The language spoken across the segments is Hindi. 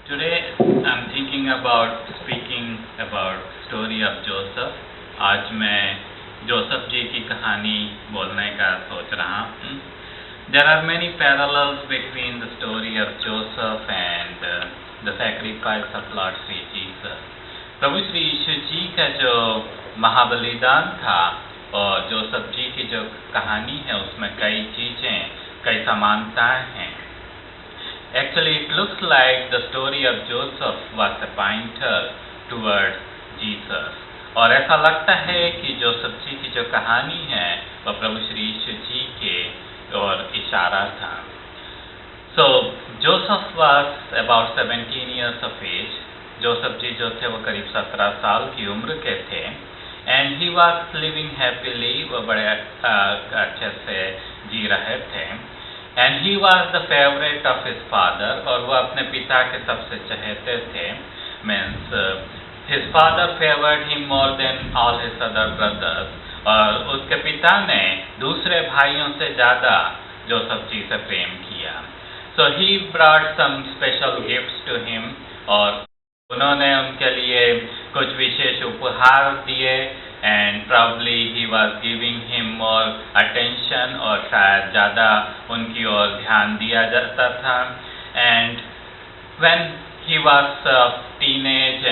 Today I'm thinking about speaking about story of Joseph. आज मैं जोसेफ जी की कहानी बोलने का सोच रहा हूँ. There are many parallels between the story of Joseph and the sacrifice of Lord Sri Jesus. प्रभु श्री यीशु जी का जो महाबलिदान था और जोसेफ जी की जो कहानी है उसमें कई चीज़ें, कई समानताएं हैं. Actually, it looks like the story of Joseph was a pointer towards Jesus. और ऐसा लगता है कि जोसेफ जी की जो कहानी है वह प्रभु श्री यीशु जी के और इशारा था. So, Joseph was about 17 years of age. Joseph ji जो थे वो करीब 17 साल की उम्र के थे. And he was living happily, वो बड़े अच्छे से जी रहे थे. And he was the favorite of his father, और वह अपने पिता के सबसे चहेते थे. Means his father favored him more than all his other brothers. और उसके पिता ने दूसरे भाइयों से ज़्यादा जोसेफ जी से प्रेम किया. So he brought some special gifts to him, और उन्होंने उनके लिए कुछ विशेष उपहार दिए. And probably he was giving him more attention, और शायद ज़्यादा उनकी ओर ध्यान दिया जाता था. And when he was of teenage,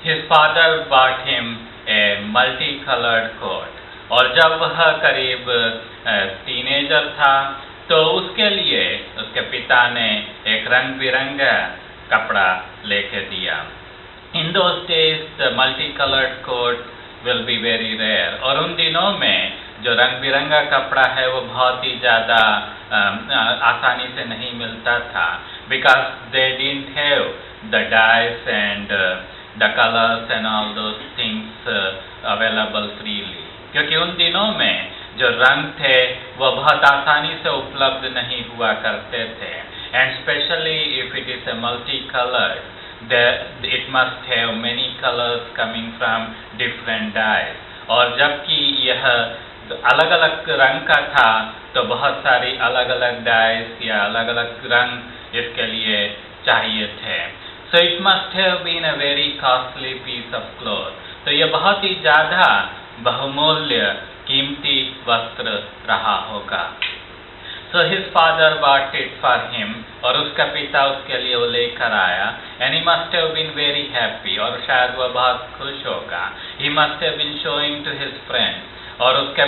his father bought him a multicolored coat. और जब वह करीब टीनेजर था तो उसके लिए उसके पिता ने एक रंग बिरंगा कपड़ा लेके दिया. In those days the multicolored coat will be very rare. और उन दिनों में जो रंग बिरंगा कपड़ा है वो बहुत ही ज़्यादा आसानी से नहीं मिलता था. Because they didn't have the dyes and the colors and all those things available freely. क्योंकि उन दिनों में जो रंग थे वो बहुत आसानी से उपलब्ध नहीं हुआ करते थे. And especially if it is a multicolored, it must have many colors coming from different dyes. और जबकि यह अलग अलग रंग का था तो बहुत सारी अलग अलग डाइज या अलग अलग रंग इसके लिए चाहिए थे. So it must have been a very costly piece of cloth. तो यह बहुत ही ज़्यादा बहुमूल्य कीमती वस्त्र रहा होगा. So his father bought it for him, और उसका पिता उसके लिए वो लेकर आया. And he must have been very happy, और शायद वह बहुत खुश होगा. He must have been showing to his friends, और उसके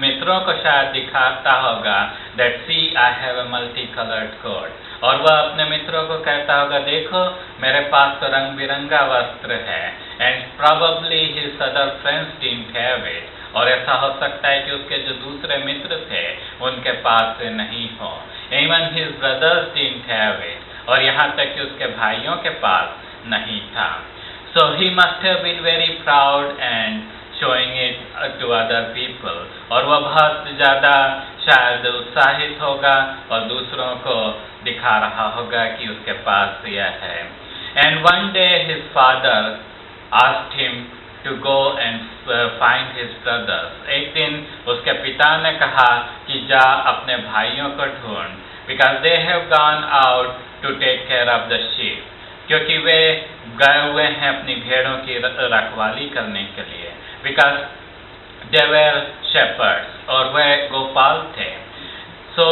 मित्रों को शायद दिखाता होगा that see I have a multicolored coat. और वह अपने मित्रों को कहता होगा देखो मेरे पास तो रंग बिरंगा वस्त्र है. And probably his other friends didn't have it. और ऐसा हो सकता है कि उसके जो दूसरे मित्र थे उनके पास नहीं हो. Even his brothers didn't have it. और यहाँ तक कि उसके भाइयों के पास नहीं था. So he must have been very proud and showing it to other people. और वह बहुत ज़्यादा शायद उत्साहित होगा और दूसरों को दिखा रहा होगा कि उसके पास यह है. And one day his father asked him to go and find his brothers. एक दिन उसके पिता ने कहा कि जा अपने भाइयों को ढूंढ. Because they have gone out to take care of the sheep. क्योंकि वे गए हुए हैं अपनी भेड़ों की रखवाली करने के लिए. Because they were shepherds, और वे गोपाल थे. So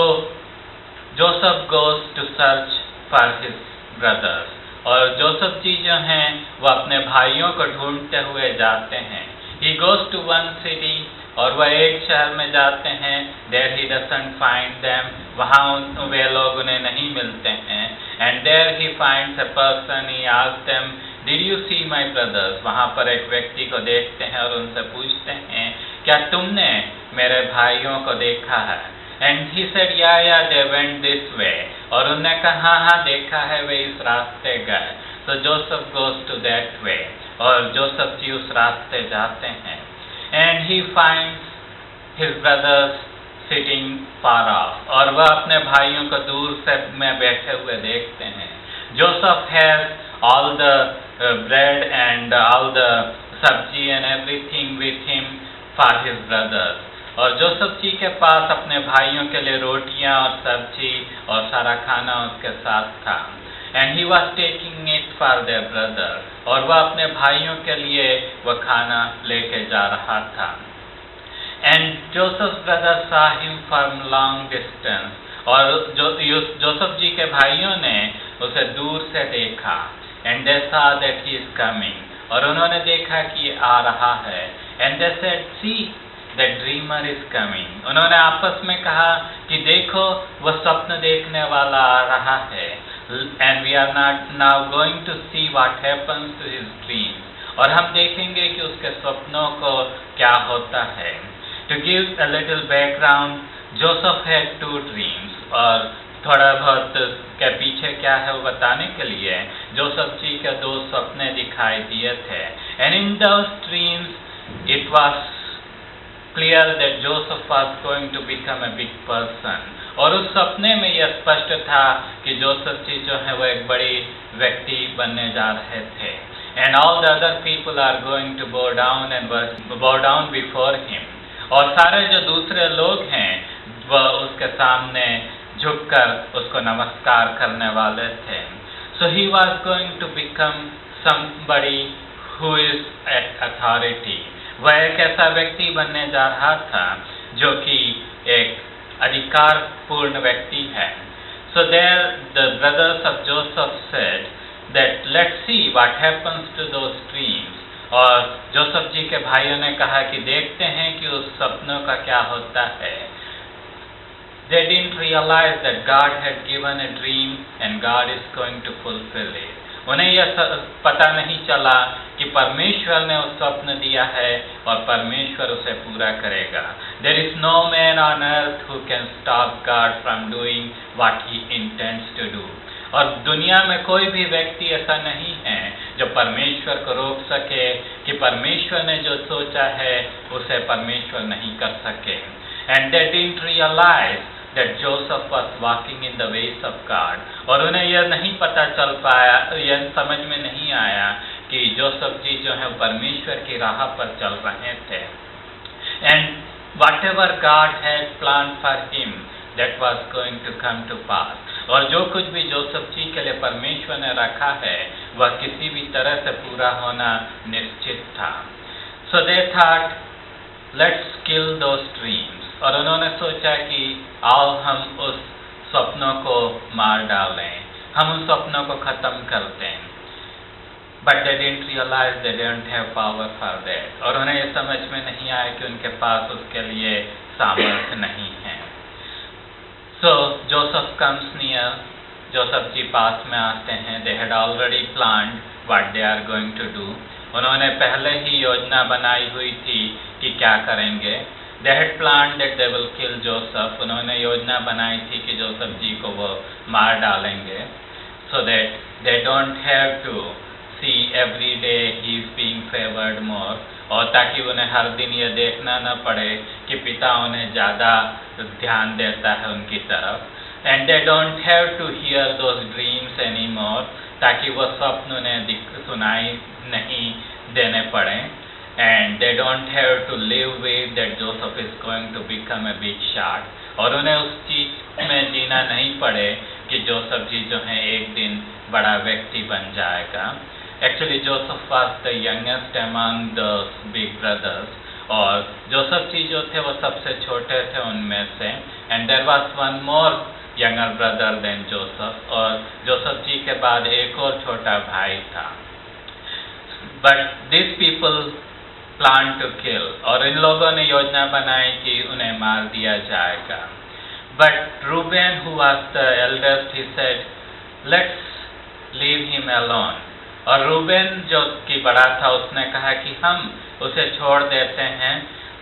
Joseph goes to search for his brothers. और जोसेफ जी जो हैं वो अपने भाइयों को ढूंढते हुए जाते हैं. He goes to one city, और वह एक शहर में जाते हैं. There he doesn't find them. वहाँ वे लोग उन्हें नहीं मिलते हैं. And there he finds a person. He asks them, Did you see my brothers? वहाँ पर एक व्यक्ति को देखते हैं और उनसे पूछते हैं क्या तुमने मेरे भाइयों को देखा है? And he said, yeah, they went this way. और उन्होंने कहा हाँ देखा है वे इस रास्ते गए. So Joseph goes to that way. और जोसेफ जी उस रास्ते जाते हैं. And he finds his brothers sitting far off. और वह अपने भाइयों को दूर से में बैठे हुए देखते हैं. Joseph has all the bread and all the sabji and everything with him for his brothers. और जोसेफ जी के पास अपने भाइयों के लिए रोटियां और सब्जी और सारा खाना उसके साथ था. and he was taking it for their brother, और वह अपने भाइयों के लिए वह खाना लेके जा रहा था. And Joseph's brother saw him from long distance, और जोसेफ जी के भाइयों ने उसे दूर से देखा. And they saw that he is coming, और उन्होंने देखा कि ये आ रहा है. And they said, see, the dreamer is coming. उन्होंने आपस में कहा कि देखो वह स्वप्न देखने वाला आ रहा है. And we are not now going to see what happens to his dreams. और हम देखेंगे कि उसके स्वप्नों को क्या होता है. To give a little background, Joseph had 2 dreams. और थोड़ा बहुत के पीछे क्या है वो बताने के लिए जोसेफ जी के 2 सपने दिखाई दिए थे. And in those dreams, it was clear that Joseph was going to become a big person. और उस सपने में यह स्पष्ट था कि जोसेफ जी जो है वो एक बड़ी व्यक्ति बनने जा रहे थे. And all the other people are going to bow down before him. और सारे जो दूसरे लोग हैं वह उसके सामने झुककर उसको नमस्कार करने वाले थे. So he was going to become somebody who is at authority. वह एक ऐसा व्यक्ति बनने जा रहा था जो कि एक अधिकार पूर्ण व्यक्ति है. So there the brothers of Joseph said that let's see what happens to those dreams. और जोसेफ जी के भाइयों ने कहा कि देखते हैं कि उस सपनों का क्या होता है. They didn't realize that God had given a dream and God is going to fulfill it. उन्हें यह पता नहीं चला कि परमेश्वर ने उस स्वप्न दिया है और परमेश्वर उसे पूरा करेगा. There is no man on earth who can stop God from doing what he intends to do. और दुनिया में कोई भी व्यक्ति ऐसा नहीं है जो परमेश्वर को रोक सके कि परमेश्वर ने जो सोचा है उसे परमेश्वर नहीं कर सके. And they didn't realize that Joseph was walking in the ways of God. और उन्हें यह नहीं पता चल पाया, यह समझ में नहीं आया कि जोसेफ जी जो है परमेश्वर की राह पर चल रहे थे. And whatever God had planned for him, that was going to come to pass. और जो कुछ भी जोसेफ जी के लिए परमेश्वर ने रखा है वह किसी भी तरह से पूरा होना निश्चित था. So they thought, let's kill those dreams. और उन्होंने सोचा कि आओ हम उस स्वप्नों को मार डालें, हम उन स्वप्नों को खत्म कर दें. But they didn't realize they didn't have power for that. और उन्हें ये समझ में नहीं आया कि उनके पास उसके लिए सामर्थ्य नहीं है. So Joseph comes near. Joseph ji पास में आते हैं. They had already planned what they are going to do. उन्होंने पहले ही योजना बनाई हुई थी कि क्या करेंगे. They had planned that they will kill Joseph. उन्होंने योजना बनाई थी कि जोसेफ जी को वो मार डालेंगे. So that they don't have to see every day he is being favored more. और ताकि उन्हें हर दिन ये देखना न पड़े कि पिता उन्हें ज़्यादा ध्यान देता है उनकी तरफ. And they don't have to hear those dreams anymore. ताकि वो स्वप्न उन्हें सुनाई नहीं देने पड़े. And they don't have to live with that Joseph is going to become a big shot. और उन्हें उस चीज में जीना नहीं पड़े कि जोसेफ जी जो है एक दिन बड़ा व्यक्ति बन जाएगा. Actually Joseph was the youngest among the big brothers. और जोसेफ जी जो थे वो सबसे छोटे थे उनमें से. And there was one more younger brother than Joseph. और जोसेफ जी के बाद एक और छोटा भाई था. But these people planned to kill. और इन लोगों ने योजना बनाई कि उन्हें मार दिया जाएगा. But Reuben, who was the eldest, he said, let's leave him alone. और रूबेन जो कि बड़ा था उसने कहा कि हम उसे छोड़ देते हैं.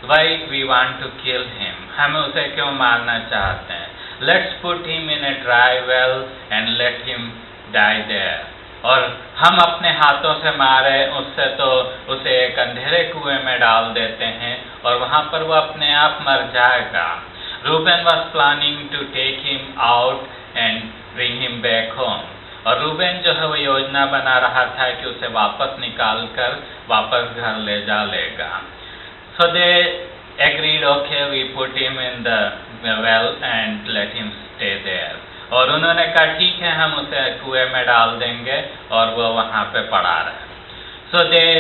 Why we want to kill him? हम उसे क्यों मारना चाहते हैं? Let's put him in a dry well and let him die there. और हम अपने हाथों से मारे उससे तो उसे एक अंधेरे कुएं में डाल देते हैं और वहाँ पर वो अपने आप मर जाएगा. Reuben was planning to take him out and bring him back home. और रूबेन जो है वो योजना बना रहा था कि उसे वापस निकाल कर वापस घर ले जा लेगा. So they agreed, okay, we put him in the well and let him stay there. और उन्होंने कहा ठीक है, हम उसे कुएं में डाल देंगे और वो वहाँ पे पड़ा रहे। So they,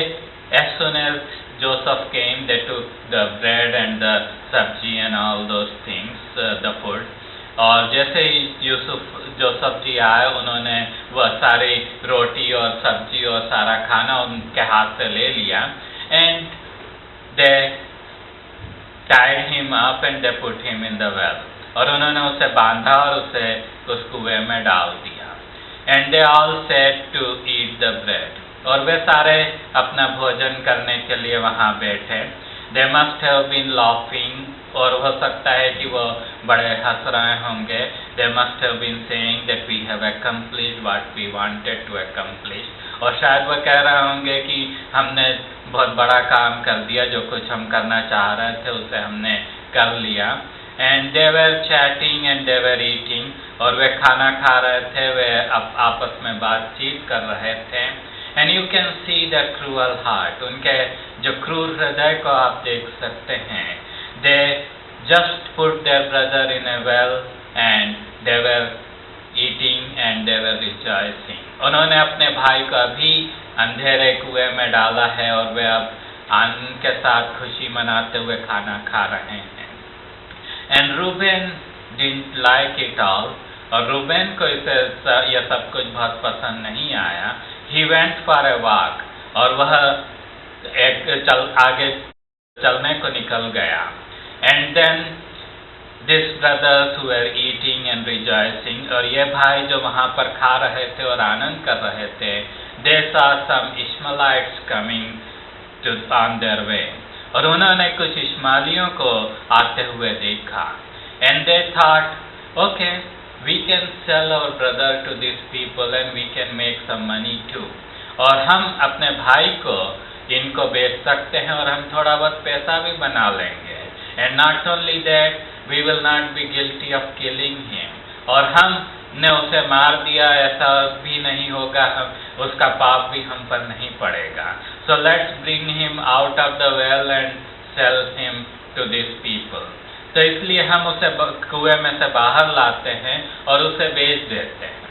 as soon as Joseph came, they took the bread and the sabji and all those things, the food. और जैसे ही जोसेफ जी आए, उन्होंने वह सारी रोटी और सब्जी और सारा खाना उनके हाथ से ले लिया, and they tied him up and they put him in the well. और उन्होंने उसे बांधा और उसे उस कुएं में डाल दिया। And they all sat to eat the bread. और वे सारे अपना भोजन करने के लिए वहाँ बैठे। They must have been laughing, और हो सकता है कि वो बड़े हंस रहे होंगे। They must have been saying that we have accomplished what we wanted to accomplish. और शायद वो कह रहे होंगे कि हमने बहुत बड़ा काम कर दिया, जो कुछ हम करना चाह रहे थे उसे हमने कर लिया। And they were chatting and they were eating, और वे खाना खा रहे थे, वे आपस में बातचीत कर रहे थे। And you can see the cruel heart, उनके जो क्रूर हृदय को आप देख सकते हैं। They just put their brother in a well and they were eating and they were rejoicing. उन्होंने अपने भाई को अभी अंधेरे कुएं में डाला है और वे अब आनंद के साथ खुशी मनाते हुए खाना खा रहे हैं। And Reuben didn't like it all, और रूबेन को यह सब कुछ बहुत पसंद नहीं आया। He went for a walk, और वह आगे चलने को निकल गया। And then these brothers who were eating and rejoicing, और ये भाई जो वहाँ पर खा रहे थे और आनंद कर रहे थे, they saw some Ishmaelites coming on their way, और उन्होंने कुछ इश्माइलियों को आते हुए देखा। And they thought, okay, we can sell our brother to these people and we can make some money too. और हम अपने भाई को इनको बेच सकते हैं और हम थोड़ा बहुत पैसा भी बना लेंगे। And not only that, we will not be guilty of killing him. और हमने उसे मार दिया ऐसा भी नहीं होगा, हम उसका पाप भी हम पर नहीं पड़ेगा। So let's bring him out of the well and sell him to these people. तो इसलिए हम उसे कुएं में से बाहर लाते हैं और उसे बेच देते हैं।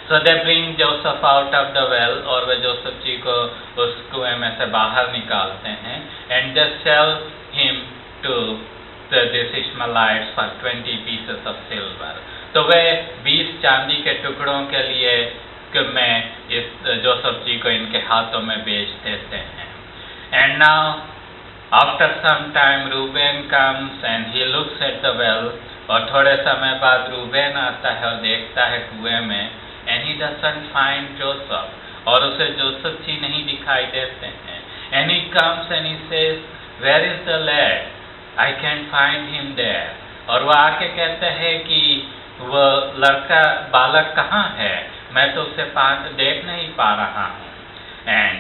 So they bring Joseph out of the well, और वे जोसेफ जी को उस कुएं में से बाहर निकालते हैं। And they sell him to these Ishmaelites for 20 pieces of silver. तो वे 20 चांदी के टुकड़ों के लिए में इस जोसेफ जी को इनके हाथों में बेच देते हैं। And now after some time Reuben comes and he looks at the well, और थोड़े समय बाद रूबेन आता है और देखता है कुएं में, and he doesn't find Joseph, और उसे जोसेफ जी नहीं दिखाई देते हैं। And he comes and he says, where is the lad? I can't find him there. और वह आके कहते हैं कि वो लड़का बालक कहाँ है, मैं तो उसे देख नहीं पा रहा हूँ। And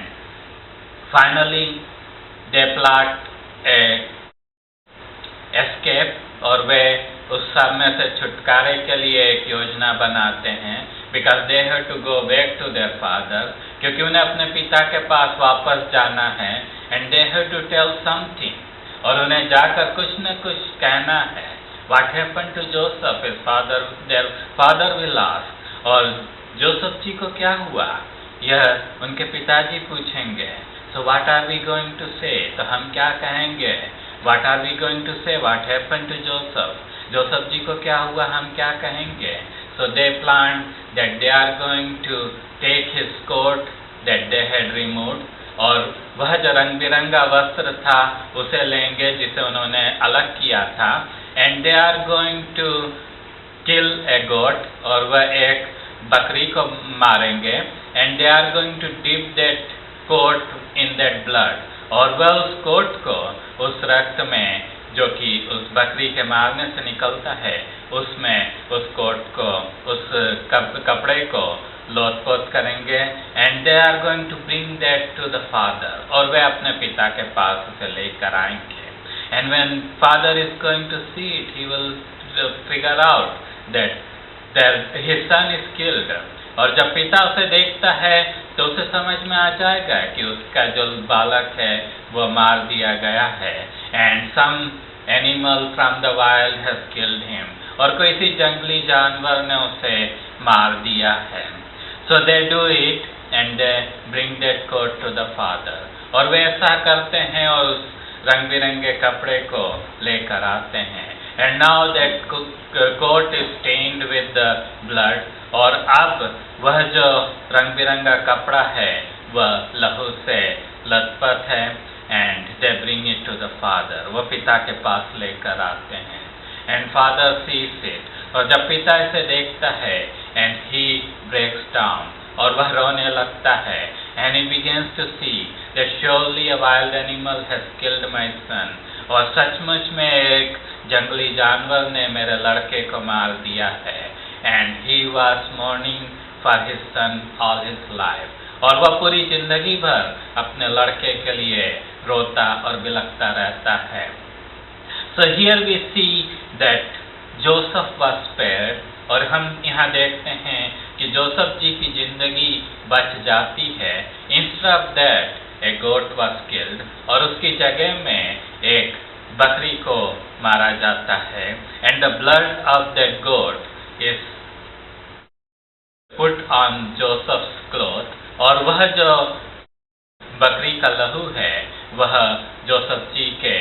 finally they plot a escape, और वे उस सब में से छुटकारे के लिए एक योजना बनाते हैं। Because they have to go back to their father, क्योंकि उन्हें अपने पिता के पास वापस जाना है। And they have to tell something, और उन्हें जाकर कुछ न कुछ कहना है। What happened to Joseph? His father, their father will ask. और जोसेफ जी को क्या हुआ, यह उनके पिताजी पूछेंगे। So what are we going to say? तो हम क्या कहेंगे? What are we going to say? What happened to Joseph? Joseph ji को क्या हुआ, हम क्या कहेंगे? So they planned that they are going to take his coat that they had removed, और वह जो रंग बिरंगा वस्त्र था उसे लेंगे जिसे उन्होंने अलग किया था। And they are going to kill a goat, और वह एक बकरी को मारेंगे। And they are going to dip that coat in that blood, और वह उस कोट को उस रक्त में जो कि उस बकरी के मारने से निकलता है, उसमें उस कोट को, उस कपड़े को लोथ-पोथ करेंगे। And they are going to bring that to the father, और वे अपने पिता के पास उसे लेकर आएंगे। And when father is going to see it, he will figure out that his son is killed. और जब पिता उसे देखता है तो उसे समझ में आ जाएगा कि उसका जो बालक है वो मार दिया गया है। And some animal from the wild has killed him, और किसी जंगली जानवर ने उसे मार दिया है। So they do it and they bring that coat to the father. और वे ऐसा करते हैं और उस रंग बिरंगे कपड़े को लेकर आते हैं। And now that coat is stained with the blood. और अब वह जो रंग बिरंगा कपड़ा है वह लहू से लथपथ है। And they bring it to the father. वह पिता के पास लेकर आते हैं। And father sees it. और जब पिता इसे देखता है and he breaks down. और वह रोने लगता है। And he begins to see that surely a wild animal has killed my son. और सचमुच में एक जंगली जानवर ने मेरे लड़के को मार दिया है। And he was mourning for his son all his life. और वह पूरी जिंदगी भर अपने लड़के के लिए रोता और बिलखता रहता है। So here we see that Joseph was spared. और हम यहाँ देखते हैं कि जोसेफ जी की जिंदगी बच जाती है। Instead of that, a goat was killed. और उसकी जगह में एक बकरी को मारा जाता है। And the blood of that goat is put on Joseph's cloth. और वह जो बकरी का लहू है वह जोसेफ जी के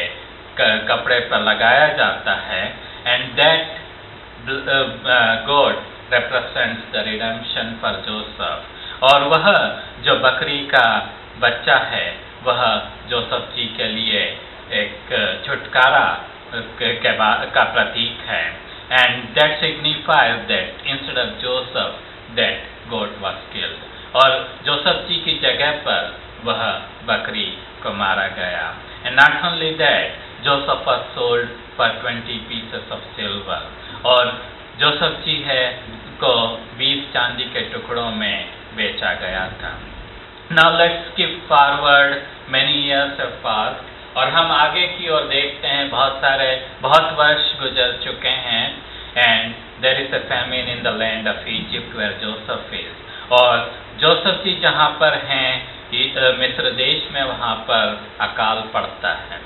कपड़े पर लगाया जाता है। And that goat represents the redemption for Joseph. और वह जो बकरी का बच्चा है वह जोसेफ जी के लिए एक छुटकारा का प्रतीक है। And that signifies that instead of Joseph, that goat was killed. और जोसेफ जी की जगह पर वह बकरी को मारा गया। And not only that, Joseph was sold for 20 pieces of silver. और जोसेफ जी है को 20 चांदी के टुकड़ों में बेचा गया था। Now let's skip forward, many years have passed. और हम आगे की ओर देखते हैं, बहुत वर्ष गुजर चुके हैं। And there is a famine in the land of Egypt where Joseph is. और जोसेफ जी जहाँ पर हैं मिस्र देश में, वहाँ पर अकाल पड़ता है।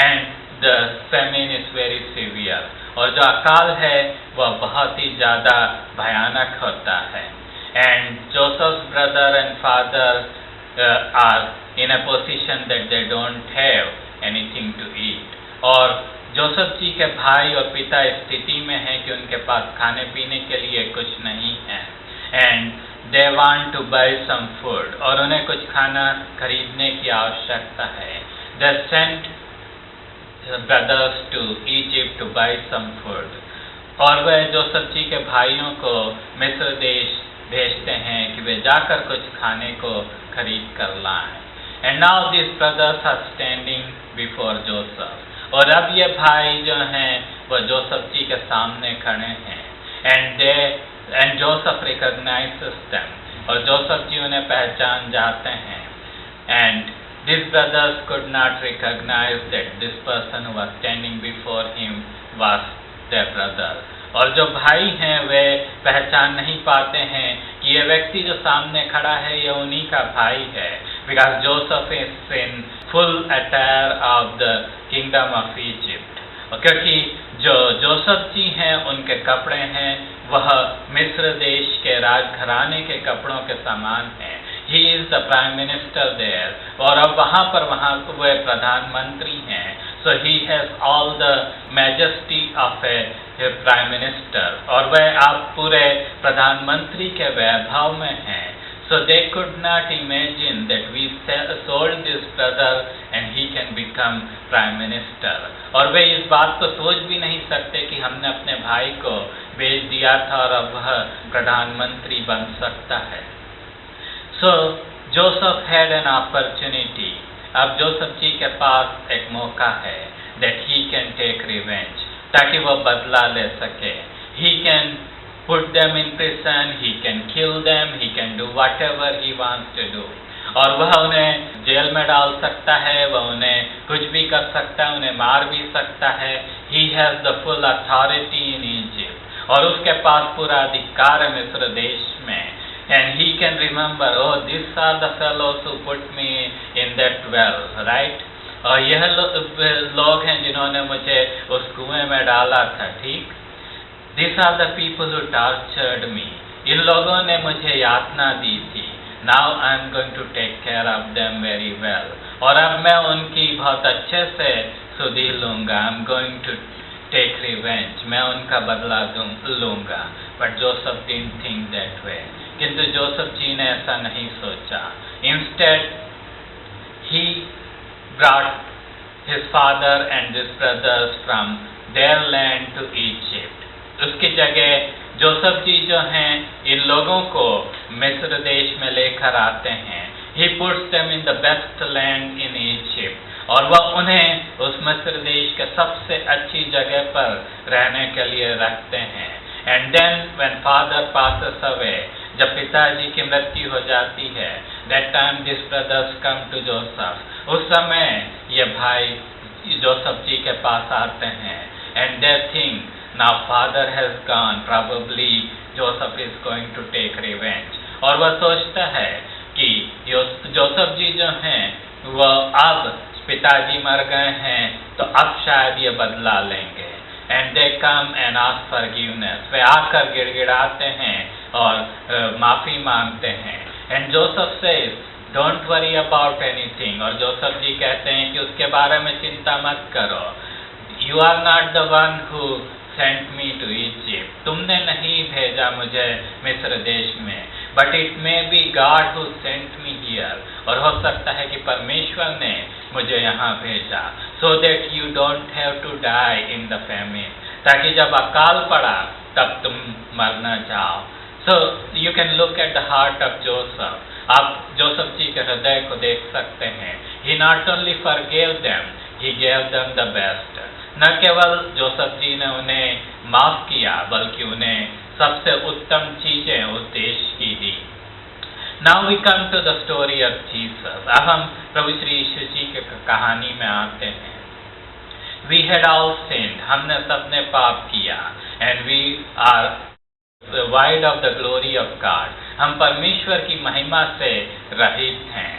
And the famine is very severe. और जो अकाल है वह बहुत ही ज़्यादा भयानक होता है। And Joseph's brother and father are in a position that they don't have anything to eat. और जोसेफ जी के भाई और पिता इस स्थिति में हैं कि उनके पास खाने पीने के लिए कुछ नहीं है। And they want to buy some food. और उन्हें कुछ खाना खरीदने की आवश्यकता है। They sent brothers to Egypt to buy some food. और वह जोसेफ जी के भाइयों को मिस्र देश भेजते हैं कि वे जाकर कुछ खाने को खरीद कर लाएं। And now these brothers are standing before Joseph. और अब ये भाई जो हैं वह जोसेफ जी के सामने खड़े हैं। And Joseph recognizes them. और जोसेफ जी उन्हें पहचान जाते हैं। And these brothers could not recognize that this person who was standing before him was their brother. और जो भाई हैं वे पहचान नहीं पाते हैं कि ये व्यक्ति जो सामने खड़ा है ये उन्हीं का भाई है। Because Joseph is in full attire of the kingdom of Egypt. क्योंकि जो जोसेफ जी हैं उनके कपड़े हैं वह मिस्र देश के राजघराने के कपड़ों के समान हैं। He is the prime minister there. और अब वहाँ वे प्रधानमंत्री हैं। So he has all the majesty of a prime minister. और वह अब पूरे प्रधानमंत्री के वैभव में हैं। So they could not imagine that we sold this brother and he can become prime minister. और वे इस बात को सोच भी नहीं सकते कि हमने अपने भाई को बेच दिया था और अब वह प्रधानमंत्री बन सकता है। So Joseph had an opportunity. अब जोसेफ जी के पास एक मौका है that he can take revenge, ताकि वह बदला ले सके। He can put them in prison, he can kill them, he can do whatever he wants to do. और वह उन्हें जेल में डाल सकता है, वह उन्हें कुछ भी कर सकता है, उन्हें मार भी सकता है। He has the full authority in Egypt. और उसके पास पूरा अधिकार है मिस्र देश में। And he can remember, oh, these are the fellows who put me in that well, right? और यह लोग हैं जिन्होंने मुझे उस कुएं में डाला था, ठीक? These are the people who tortured me. इन लोगों ने मुझे यातना दी थी. Now I am going to take care of them very well. और अब मैं उनकी बहुत अच्छे से सुधि लूँगा. I am going to take revenge. मैं उनका बदला लूँगा. But Joseph didn't think that way. किंतु जोसेफ जी ने ऐसा नहीं सोचा. Instead, he brought his father and his brothers from their land to Egypt. उसकी जगह जोसेफ जी जो हैं इन लोगों को मिस्र देश में लेकर आते हैं. He puts them in the best land in Egypt. और वह उन्हें उस मिस्र देश के सबसे अच्छी जगह पर रहने के लिए रखते हैं. And then when father passes away, जब पिताजी की मृत्यु हो जाती है, that time these brothers come to Joseph. उस समय ये भाई जोसेफ जी के पास आते हैं. And they think, now father has gone, probably Joseph is going to take revenge. और वह सोचता है कि जोसेफ जी जो हैं वह अब पिताजी मर गए हैं तो अब शायद ये बदला लेंगे. And they come and ask forgiveness. वे आकर गिड़गिड़ाते हैं और माफ़ी मांगते हैं. And Joseph says, don't worry about anything. और जोसेफ जी कहते हैं कि उसके बारे में चिंता मत करो. You are not the one who sent me to Egypt. तुमने नहीं भेजा मुझे मिस्र देश में. But it may be God who sent me here. और हो सकता है कि परमेश्वर ने मुझे यहाँ भेजा. So that you don't have to die in the famine. ताकि जब अकाल पड़ा तब तुम मर न जाओ. So you can look at the heart of Joseph. आप जोसेफ जी के हृदय को देख सकते हैं. He not only forgave them, he gave them the best. न केवल जोसेफ जी ने उन्हें माफ किया बल्कि उन्हें सबसे उत्तम चीजें उस देश की दी. Now we come to the story of Jesus. अब हम प्रभु श्री यीशु जी के कहानी में आते हैं. We had all sinned. हमने सबने पाप किया. And we are void of the glory of God. हम परमेश्वर की महिमा से रहित हैं.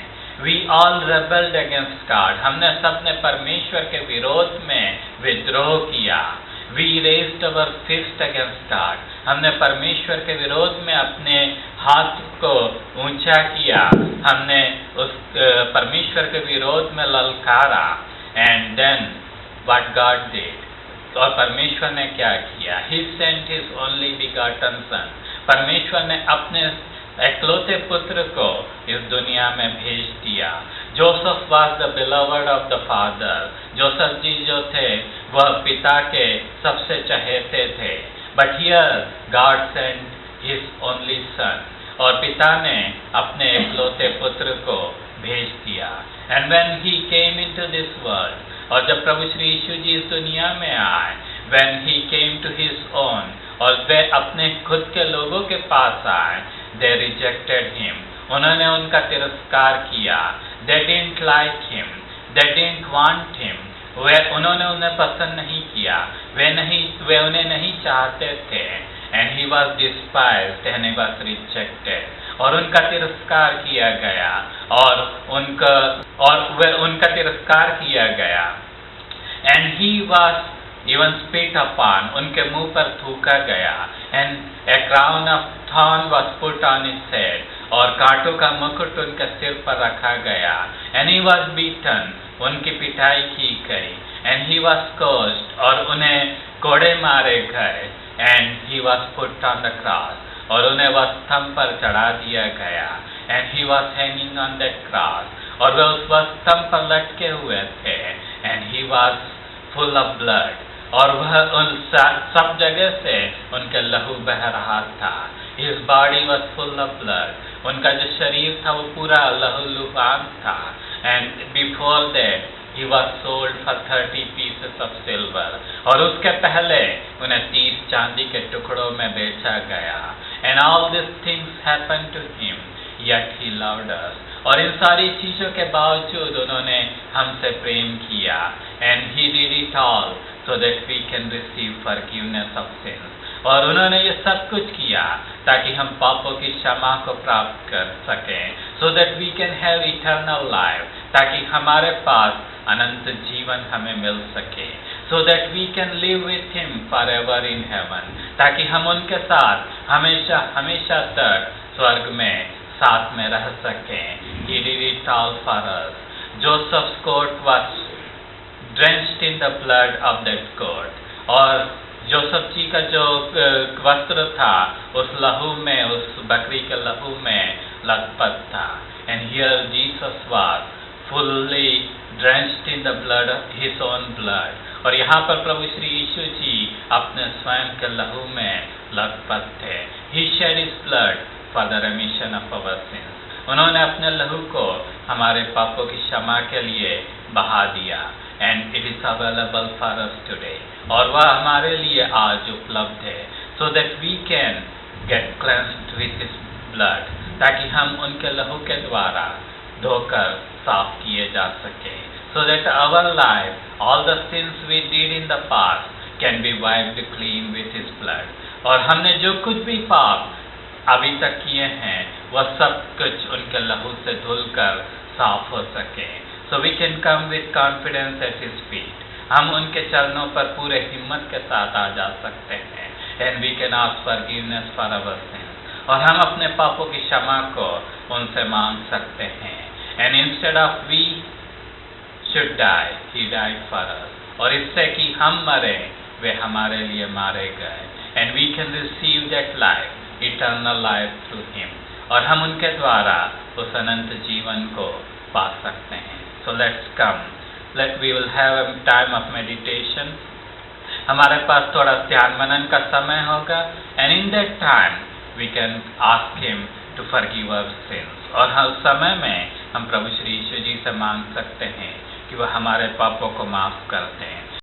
We all rebelled against God. हमने सबने परमेश्वर के विरोध में विद्रोह किया. We raised our fist against God. हमने परमेश्वर के विरोध में अपने हाथ को ऊंचा किया. हमने उस परमेश्वर के विरोध में ललकारा. And then what God did. और परमेश्वर ने क्या किया? He sent His only begotten Son. परमेश्वर ने अपने एकलौते पुत्र को इस दुनिया में भेज दिया. Joseph was the beloved of the father. Joseph ji जो थे वह पिता के सबसे चहेते थे. But here God sent His only Son. और पिता ने अपने एकलौते पुत्र को भेज दिया. And when He came into this world, और जब प्रभु श्री यीशु जी इस दुनिया में आए, when He came to His own, और वे अपने खुद के लोगों के पास आए, they rejected Him. उन्होंने उनका तिरस्कार किया. They didn't like Him. They didn't want Him. उन्होंने उन्हें पसंद नहीं किया. वे उन्हें नहीं चाहते थे. And He was despised and He was rejected. और उनका तिरस्कार किया गया. और उनका तिरस्कार किया गया. And He was even spit upon. उनके मुंह पर थूका गया. And a crown of thorn was put on His head. और कांटों का मुकुट उनके सिर पर रखा गया. And He was beaten. उनकी पिटाई की गई. And He was scourged. और उन्हें कोड़े मारे गए. And He was put on the cross. और उन्हें वह स्तंभ पर चढ़ा दिया गया. And He was hanging on that cross. और वे उस स्तंभ पर लटके हुए थे. And He was full of blood. और वह उन सब जगह से उनके लहू बह रहा था. His body was full of blood. उनका जो शरीर था वो पूरा लहूलुहान था. And before that He was sold for 30 pieces of silver. और उसके पहले उन्हें 30 चांदी के टुकड़ों में बेचा गया. And all these things happened to Him, yet He loved us. और इन सारी चीज़ों के बावजूद उन्होंने हमसे प्रेम किया. And He did it all so that we can receive forgiveness of sins. और उन्होंने ये सब कुछ किया ताकि हम पापों की क्षमा को प्राप्त कर सकें. So that we can have eternal life. ताकि हमारे पास अनंत जीवन हमें मिल सके. so that we can live with him forever in heaven, ताकि हम उनके साथ हमेशा हमेशा तक स्वर्ग में साथ में रह सकें. He did it all for us. Joseph's coat was drenched in the blood of that coat. और जोसेफ जी का जो वस्त्र था उस लहू में, उस बकरी के लहू में लथपथ था. And here Jesus was fully drenched in the blood of his own blood. और यहाँ पर प्रभु श्री यीशु जी अपने स्वयं के लहू में लथपथ थे. He shed his blood for the remission of our sins. उन्होंने अपने लहू को हमारे पापों की क्षमा के लिए बहा दिया. And it is available for us today. और वह हमारे लिए आज उपलब्ध है. So that we can get cleansed with his blood. ताकि हम उनके लहू के द्वारा धोकर साफ किए जा सके. So that our life, all the sins we did in the past, can be wiped clean with his blood. और हमने जो कुछ भी पाप अभी तक किए हैं वह सब कुछ उनके लहू से धुलकर साफ हो सके. So we can come with confidence at his feet. हम उनके चरणों पर पूरे हिम्मत के साथ आ जा सकते हैं. And we can ask forgiveness for our sins. और हम अपने पापों की क्षमा को उनसे मांग सकते हैं. And instead of we should die, he died for us. और इससे कि हम मरे वे हमारे लिए मारे गए. And we can receive that life, eternal life through him. और हम उनके द्वारा उस अनंत जीवन को पा सकते हैं. So let's come. We will have a time of meditation. हमारे पास थोड़ा ध्यान मनन का समय होगा. And in that time we can ask him to forgive our sins. और उस समय में हम प्रभु श्री यीशु जी से मांग सकते हैं कि वह हमारे पापों को माफ करते हैं.